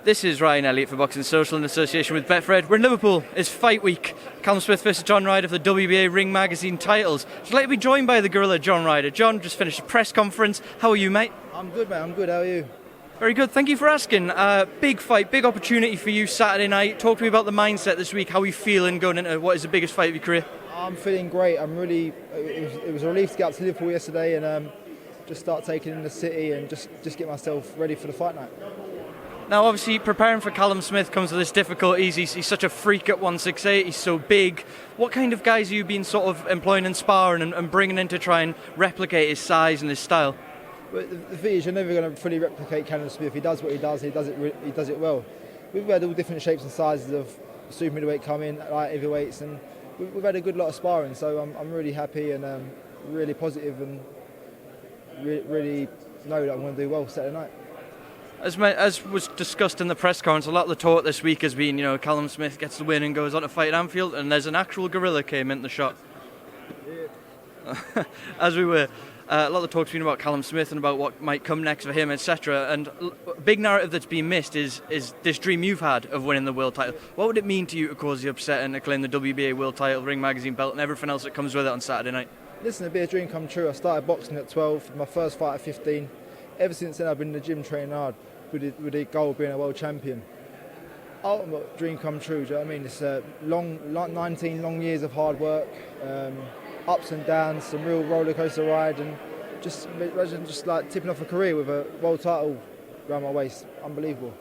This is Ryan Elliott for Boxing Social in association with Betfred. We're in Liverpool. It's fight week. Callum Smith versus John Ryder for the WBA Ring Magazine titles. I'd like to be joined by the gorilla John Ryder. John, just finished a press conference. How are you, mate? I'm good, mate. I'm good. How are you? Very good. Thank you for asking. Big fight, big opportunity for you Saturday night. Talk to me about the mindset this week. How are you feeling going into what is the biggest fight of your career? I'm feeling great. It was a relief to get up to Liverpool yesterday and just start taking in the city and just get myself ready for the fight night. Now, obviously, preparing for Callum Smith comes with its difficulties. He's such a freak at 168. He's so big. What kind of guys have you been sort of employing in sparring and bringing in to try and replicate his size and his style? But the thing is, you're never going to fully replicate Callum Smith. He does what he does. He does it well. We've had all different shapes and sizes of super middleweight come in, light heavyweights, and we've had a good lot of sparring. So I'm really happy and really positive and really know that I'm going to do well Saturday night. As was discussed in the press conference, a lot of the talk this week has been, Callum Smith gets the win and goes on to fight at Anfield, and there's an actual gorilla came into the shot. Yeah. As we were, a lot of the talk's been about Callum Smith and about what might come next for him, etc. And a big narrative that's been missed is this dream you've had of winning the world title. What would it mean to you to cause the upset and to claim the WBA world title, Ring Magazine belt, and everything else that comes with it on Saturday night? Listen, it'd be a dream come true. I started boxing at 12, my first fight at 15. Ever since then, I've been in the gym training hard with the goal of being a world champion. Ultimate dream come true, do you know what I mean? It's 19 long years of hard work, ups and downs, some real roller coaster ride, and just like tipping off a career with a world title around my waist. Unbelievable.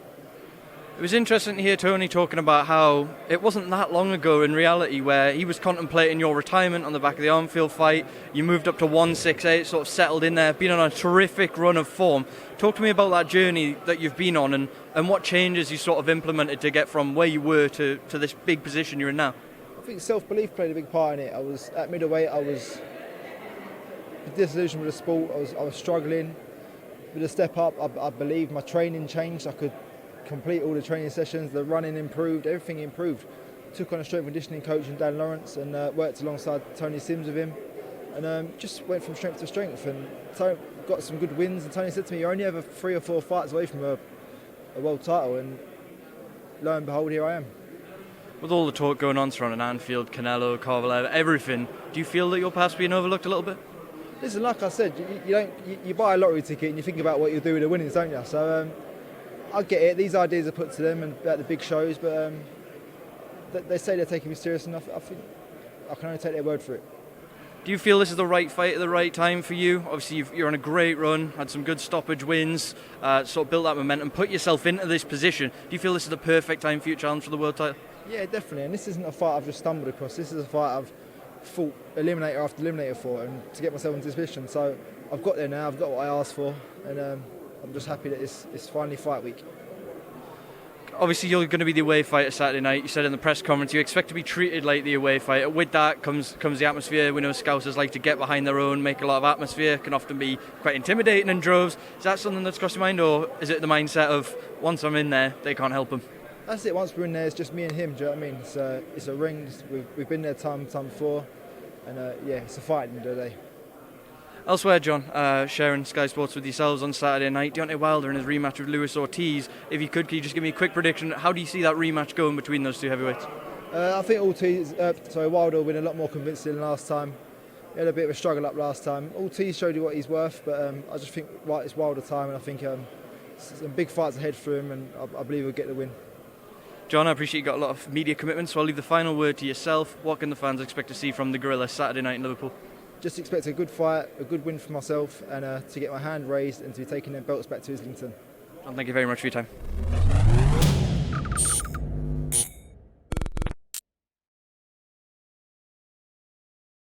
It was interesting to hear Tony talking about how it wasn't that long ago in reality where he was contemplating your retirement on the back of the Anfield fight. You moved up to 168, sort of settled in there, been on a terrific run of form. Talk to me about that journey that you've been on and what changes you sort of implemented to get from where you were to this big position you're in now. I think self-belief played a big part in it. I was at middleweight, I was disillusioned with the sport, I was struggling. With a step up, I believe my training changed. I could complete all the training sessions, the running improved, everything improved. Took on a strength conditioning coach in Dan Lawrence and worked alongside Tony Sims with him and just went from strength to strength and got some good wins. And Tony said to me, you're only ever 3 or 4 fights away from a world title, and lo and behold, here I am. With all the talk going on surrounding Anfield, Canelo, Kovalev, everything, do you feel that you're perhaps being overlooked a little bit? Listen, like I said, you buy a lottery ticket and you think about what you'll do with the winnings, don't you? So I get it. These ideas are put to them and at the big shows, but they say they're taking me serious enough. I think I can only take their word for it. Do you feel this is the right fight at the right time for you? Obviously, you're on a great run, had some good stoppage wins, sort of built that momentum, put yourself into this position. Do you feel this is the perfect time for you to challenge for the world title? Yeah, definitely. And this isn't a fight I've just stumbled across. This is a fight I've fought eliminator after eliminator for, and to get myself into this position. So I've got there now. I've got what I asked for, and I'm just happy that it's finally fight week. Obviously, you're going to be the away fighter Saturday night. You said in the press conference you expect to be treated like the away fighter. With that comes the atmosphere. We know Scousers like to get behind their own, make a lot of atmosphere, can often be quite intimidating in droves. Is that something that's crossed your mind, or is it the mindset of once I'm in there, they can't help them? That's it. Once we're in there, it's just me and him. Do you know what I mean? It's a ring. We've been there time before, and it's a fight at the end of the day. Elsewhere, John, sharing Sky Sports with yourselves on Saturday night, Deontay Wilder in his rematch with Wilder-Ortiz. If you could you just give me a quick prediction? How do you see that rematch going between those two heavyweights? I think Wilder will win a lot more convincing than last time. He had a bit of a struggle up last time. Ortiz showed you what he's worth, but I just think it's Wilder time, and I think some big fights ahead for him, and I believe he'll get the win. John, I appreciate you got a lot of media commitments, so I'll leave the final word to yourself. What can the fans expect to see from the Gorilla Saturday night in Liverpool? Just expect a good fight, a good win for myself, and to get my hand raised and to be taking their belts back to Islington. John, thank you very much for your time.